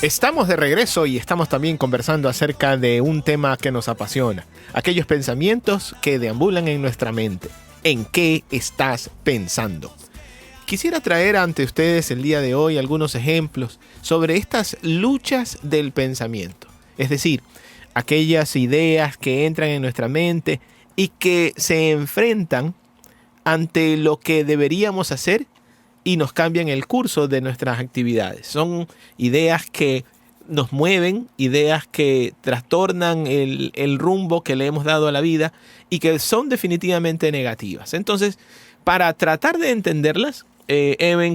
Estamos de regreso y estamos también conversando acerca de un tema que nos apasiona. Aquellos pensamientos que deambulan en nuestra mente. ¿En qué estás pensando? Quisiera traer ante ustedes el día de hoy algunos ejemplos sobre estas luchas del pensamiento. Es decir, aquellas ideas que entran en nuestra mente y que se enfrentan ante lo que deberíamos hacer y nos cambian el curso de nuestras actividades. Son ideas que nos mueven, ideas que trastornan el rumbo que le hemos dado a la vida y que son definitivamente negativas. Entonces, para tratar de entenderlas, hemos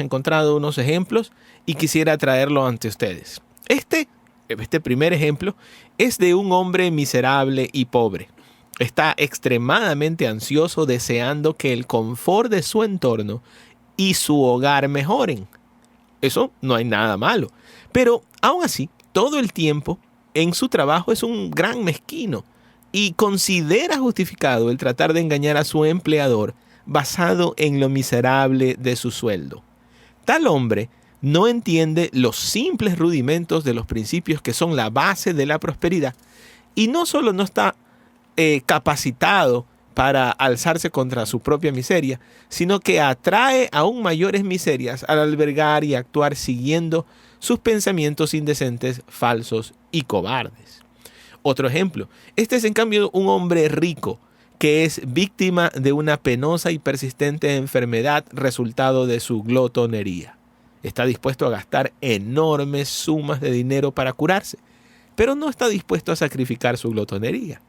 encontrado unos ejemplos y quisiera traerlo ante ustedes. Este primer ejemplo es de un hombre miserable y pobre. Está extremadamente ansioso, deseando que el confort de su entorno y su hogar mejoren. Eso no hay nada malo. Pero aún así, todo el tiempo en su trabajo es un gran mezquino y considera justificado el tratar de engañar a su empleador basado en lo miserable de su sueldo. Tal hombre no entiende los simples rudimentos de los principios que son la base de la prosperidad y no solo no está capacitado para alzarse contra su propia miseria, sino que atrae aún mayores miserias al albergar y actuar siguiendo sus pensamientos indecentes, falsos y cobardes. Otro ejemplo, este es en cambio un hombre rico que es víctima de una penosa y persistente enfermedad resultado de su glotonería. Está dispuesto a gastar enormes sumas de dinero para curarse, pero no está dispuesto a sacrificar su glotonería.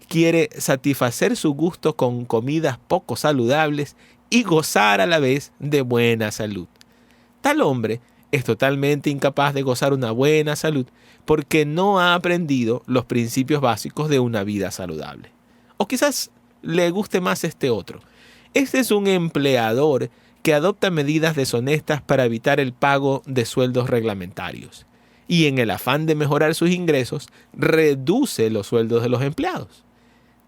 Quiere satisfacer su gusto con comidas poco saludables y gozar a la vez de buena salud. Tal hombre es totalmente incapaz de gozar una buena salud porque no ha aprendido los principios básicos de una vida saludable. O quizás le guste más este otro. Este es un empleador que adopta medidas deshonestas para evitar el pago de sueldos reglamentarios y en el afán de mejorar sus ingresos reduce los sueldos de los empleados.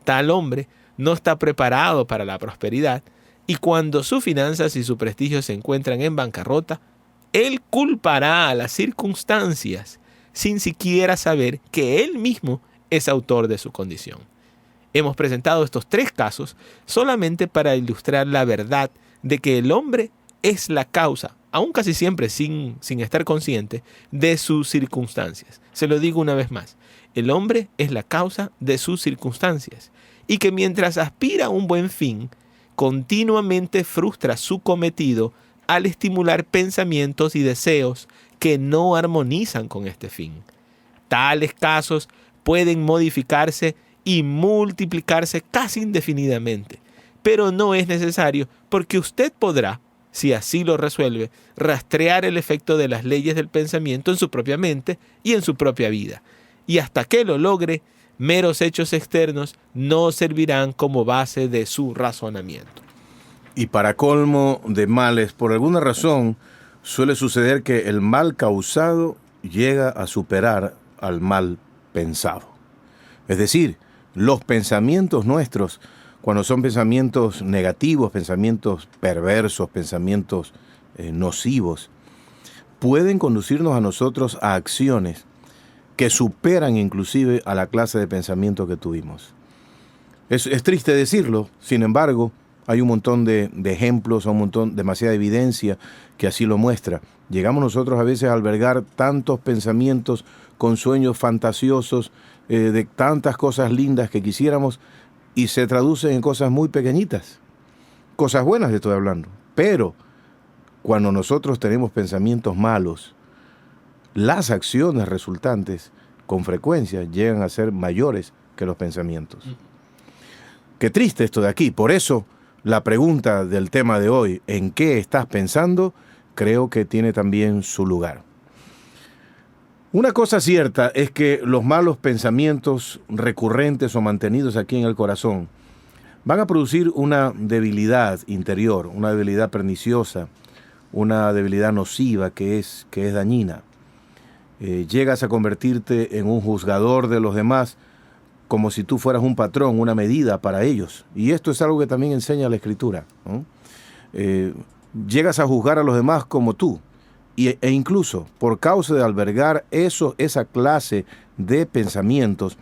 Tal hombre no está preparado para la prosperidad y cuando sus finanzas y su prestigio se encuentran en bancarrota, él culpará a las circunstancias sin siquiera saber que él mismo es autor de su condición. Hemos presentado estos 3 casos solamente para ilustrar la verdad de que el hombre es la causa, aún casi siempre sin estar consciente, de sus circunstancias. Se lo digo una vez más, el hombre es la causa de sus circunstancias y que mientras aspira a un buen fin, continuamente frustra su cometido al estimular pensamientos y deseos que no armonizan con este fin. Tales casos pueden modificarse y multiplicarse casi indefinidamente, pero no es necesario porque usted podrá, si así lo resuelve, rastrear el efecto de las leyes del pensamiento en su propia mente y en su propia vida. Y hasta que lo logre, meros hechos externos no servirán como base de su razonamiento. Y para colmo de males, por alguna razón, suele suceder que el mal causado llega a superar al mal pensado. Es decir, los pensamientos nuestros, cuando son pensamientos negativos, pensamientos perversos, pensamientos nocivos, pueden conducirnos a nosotros a acciones que superan inclusive a la clase de pensamiento que tuvimos. Es triste decirlo, sin embargo, hay un montón de ejemplos, demasiada evidencia que así lo muestra. Llegamos nosotros a veces a albergar tantos pensamientos con sueños fantasiosos, de tantas cosas lindas que quisiéramos, y se traducen en cosas muy pequeñitas. Cosas buenas estoy hablando. Pero cuando nosotros tenemos pensamientos malos, las acciones resultantes con frecuencia llegan a ser mayores que los pensamientos. Qué triste esto de aquí. Por eso la pregunta del tema de hoy, ¿en qué estás pensando?, creo que tiene también su lugar. Una cosa cierta es que los malos pensamientos recurrentes o mantenidos aquí en el corazón van a producir una debilidad interior, una debilidad perniciosa, una debilidad nociva que es dañina. Llegas a convertirte en un juzgador de los demás como si tú fueras un patrón, una medida para ellos. Y esto es algo que también enseña la Escritura, ¿no? Llegas a juzgar a los demás como tú. e incluso por causa de albergar esa clase de pensamientos,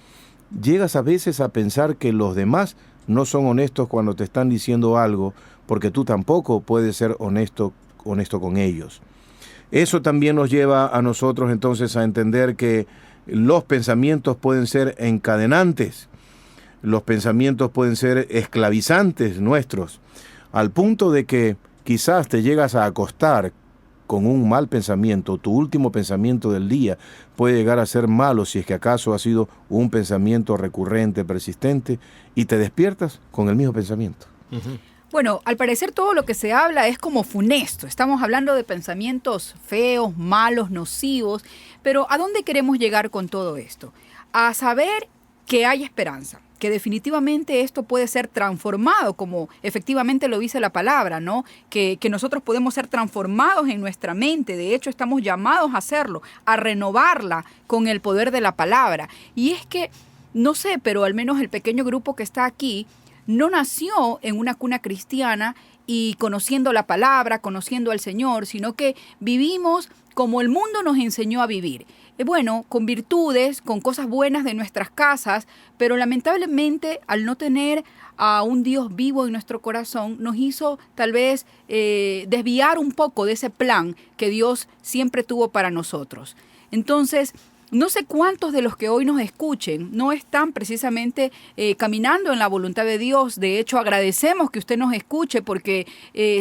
llegas a veces a pensar que los demás no son honestos cuando te están diciendo algo, porque tú tampoco puedes ser honesto con ellos. Eso también nos lleva a nosotros entonces a entender que los pensamientos pueden ser encadenantes, los pensamientos pueden ser esclavizantes nuestros, al punto de que quizás te llegas a acostar con un mal pensamiento. Tu último pensamiento del día puede llegar a ser malo si es que acaso ha sido un pensamiento recurrente, persistente, y te despiertas con el mismo pensamiento. Ujú. Bueno, al parecer todo lo que se habla es como funesto. Estamos hablando de pensamientos feos, malos, nocivos, pero ¿a dónde queremos llegar con todo esto? A saber que hay esperanza, que definitivamente esto puede ser transformado, como efectivamente lo dice la palabra, ¿no? Que nosotros podemos ser transformados en nuestra mente. De hecho, estamos llamados a hacerlo, a renovarla con el poder de la palabra. Y es que, no sé, pero al menos el pequeño grupo que está aquí no nació en una cuna cristiana y conociendo la palabra, conociendo al Señor, sino que vivimos como el mundo nos enseñó a vivir. Bueno, con virtudes, con cosas buenas de nuestras casas, pero lamentablemente al no tener a un Dios vivo en nuestro corazón, nos hizo tal vez desviar un poco de ese plan que Dios siempre tuvo para nosotros. Entonces, no sé cuántos de los que hoy nos escuchen no están precisamente caminando en la voluntad de Dios. De hecho, agradecemos que usted nos escuche porque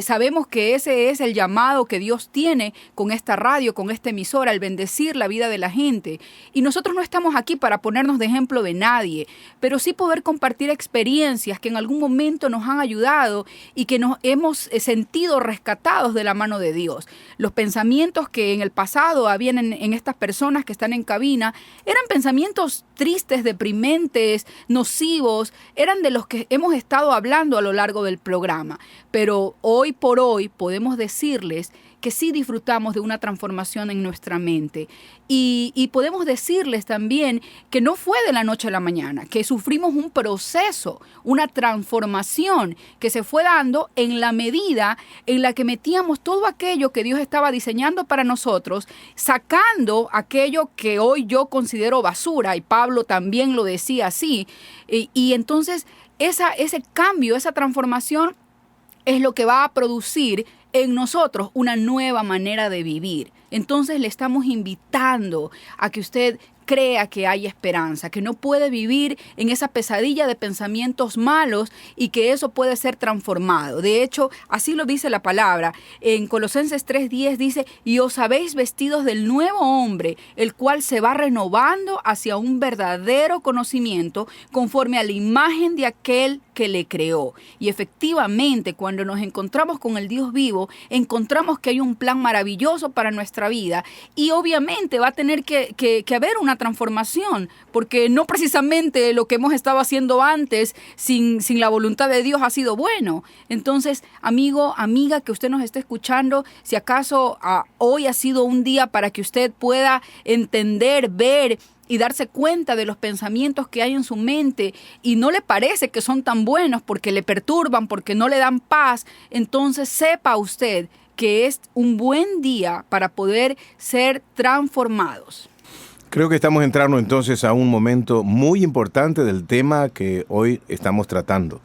sabemos que ese es el llamado que Dios tiene con esta radio, con esta emisora, el bendecir la vida de la gente. Y nosotros no estamos aquí para ponernos de ejemplo de nadie, pero sí poder compartir experiencias que en algún momento nos han ayudado y que nos hemos sentido rescatados de la mano de Dios. Los pensamientos que en el pasado habían en estas personas que están en cabina eran pensamientos tristes, deprimentes, nocivos, eran de los que hemos estado hablando a lo largo del programa. Pero hoy por hoy podemos decirles que sí disfrutamos de una transformación en nuestra mente. Y podemos decirles también que no fue de la noche a la mañana, que sufrimos un proceso, una transformación que se fue dando en la medida en la que metíamos todo aquello que Dios estaba diseñando para nosotros, sacando aquello que hoy yo considero basura, y Pablo también lo decía así. Y entonces ese cambio, esa transformación es lo que va a producir en nosotros una nueva manera de vivir. Entonces le estamos invitando a que usted crea que hay esperanza, que no puede vivir en esa pesadilla de pensamientos malos y que eso puede ser transformado. De hecho, así lo dice la palabra. En Colosenses 3:10 dice: y os habéis vestidos del nuevo hombre, el cual se va renovando hacia un verdadero conocimiento conforme a la imagen de aquel que le creó. Y efectivamente, cuando nos encontramos con el Dios vivo, encontramos que hay un plan maravilloso para nuestra vida y obviamente va a tener que haber una transformación, porque no precisamente lo que hemos estado haciendo antes sin la voluntad de Dios ha sido bueno. Entonces, amigo, amiga que usted nos esté escuchando, si acaso hoy ha sido un día para que usted pueda entender, ver y darse cuenta de los pensamientos que hay en su mente y no le parece que son tan buenos porque le perturban, porque no le dan paz, entonces sepa usted que es un buen día para poder ser transformados. Creo que estamos entrando entonces a un momento muy importante del tema que hoy estamos tratando.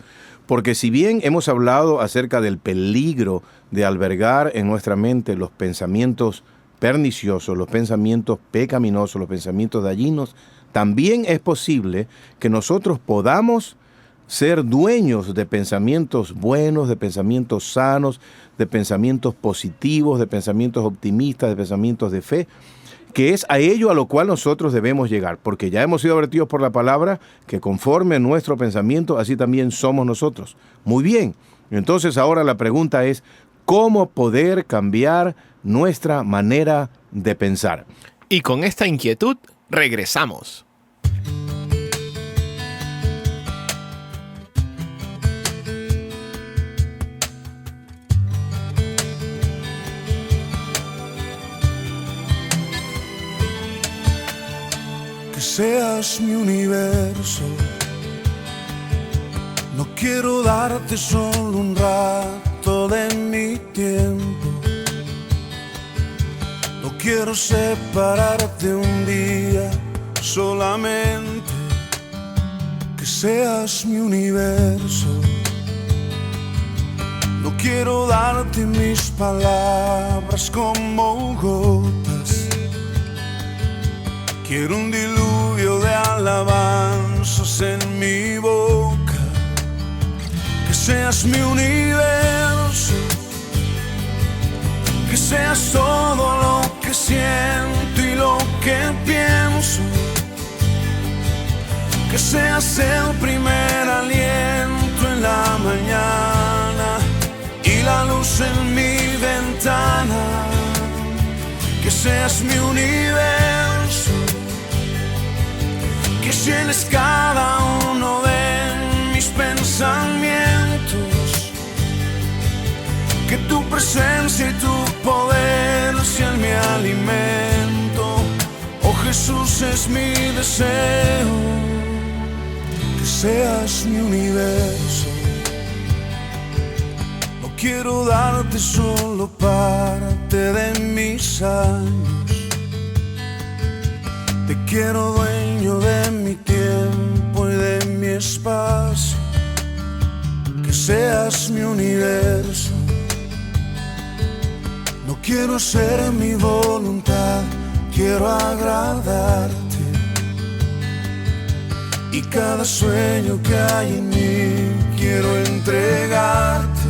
Porque si bien hemos hablado acerca del peligro de albergar en nuestra mente los pensamientos perniciosos, los pensamientos pecaminosos, los pensamientos dañinos, también es posible que nosotros podamos ser dueños de pensamientos buenos, de pensamientos sanos, de pensamientos positivos, de pensamientos optimistas, de pensamientos de fe, que es a ello a lo cual nosotros debemos llegar, porque ya hemos sido advertidos por la palabra que conforme nuestro pensamiento, así también somos nosotros. Muy bien, entonces ahora la pregunta es, ¿cómo poder cambiar nuestra manera de pensar? Y con esta inquietud regresamos. Que seas mi universo, no quiero darte solo un rato de mi tiempo. quiero separarte un día, solamente que seas mi universo. No quiero darte mis palabras como gotas. Quiero un diluvio de alabanzas en mi boca. Que seas mi universo. Que seas todo lo que siento y lo que pienso. Que seas el primer aliento en la mañana y la luz en mi ventana. Que seas mi universo. Que llenes cada uno de mis pensamientos. Que tu presencia y tu poder sean mi alimento. Oh Jesús, es mi deseo. Que seas mi universo. No quiero darte solo parte de mis años. Te quiero dueño de mi tiempo y de mi espacio. Que seas mi universo. No quiero hacer mi voluntad, quiero agradarte. Y cada sueño que hay en mí quiero entregarte.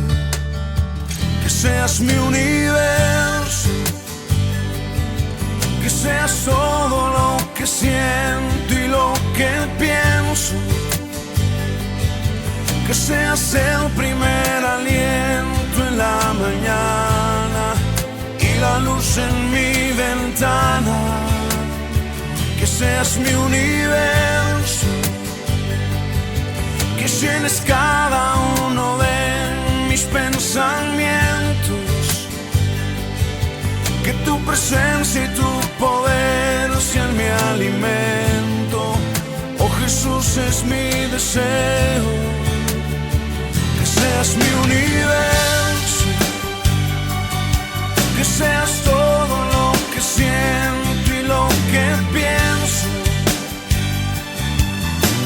Que seas mi universo. Que seas todo lo que siento y lo que pienso. Que seas el primer aliento en la mañana y la luz en mi ventana. Que seas mi universo. Que llenes cada uno de mis pensamientos. Que tu presencia y tu poder sean mi alimento. Oh Jesús, es mi deseo. Que seas mi universo. Que seas todo lo que siento y lo que pienso.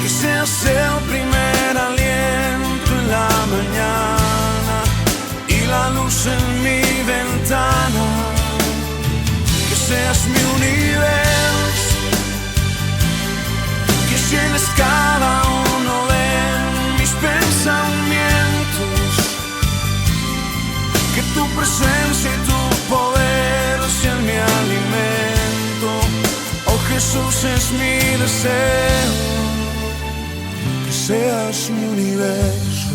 Que seas el primer aliento en la mañana y la luz en mi ventana. Que seas mi universo. Que llenes cada uno de mis pensamientos. Que tu presencia y tu poder sean mi alimento. Oh Jesús, es mi deseo. Que seas mi universo.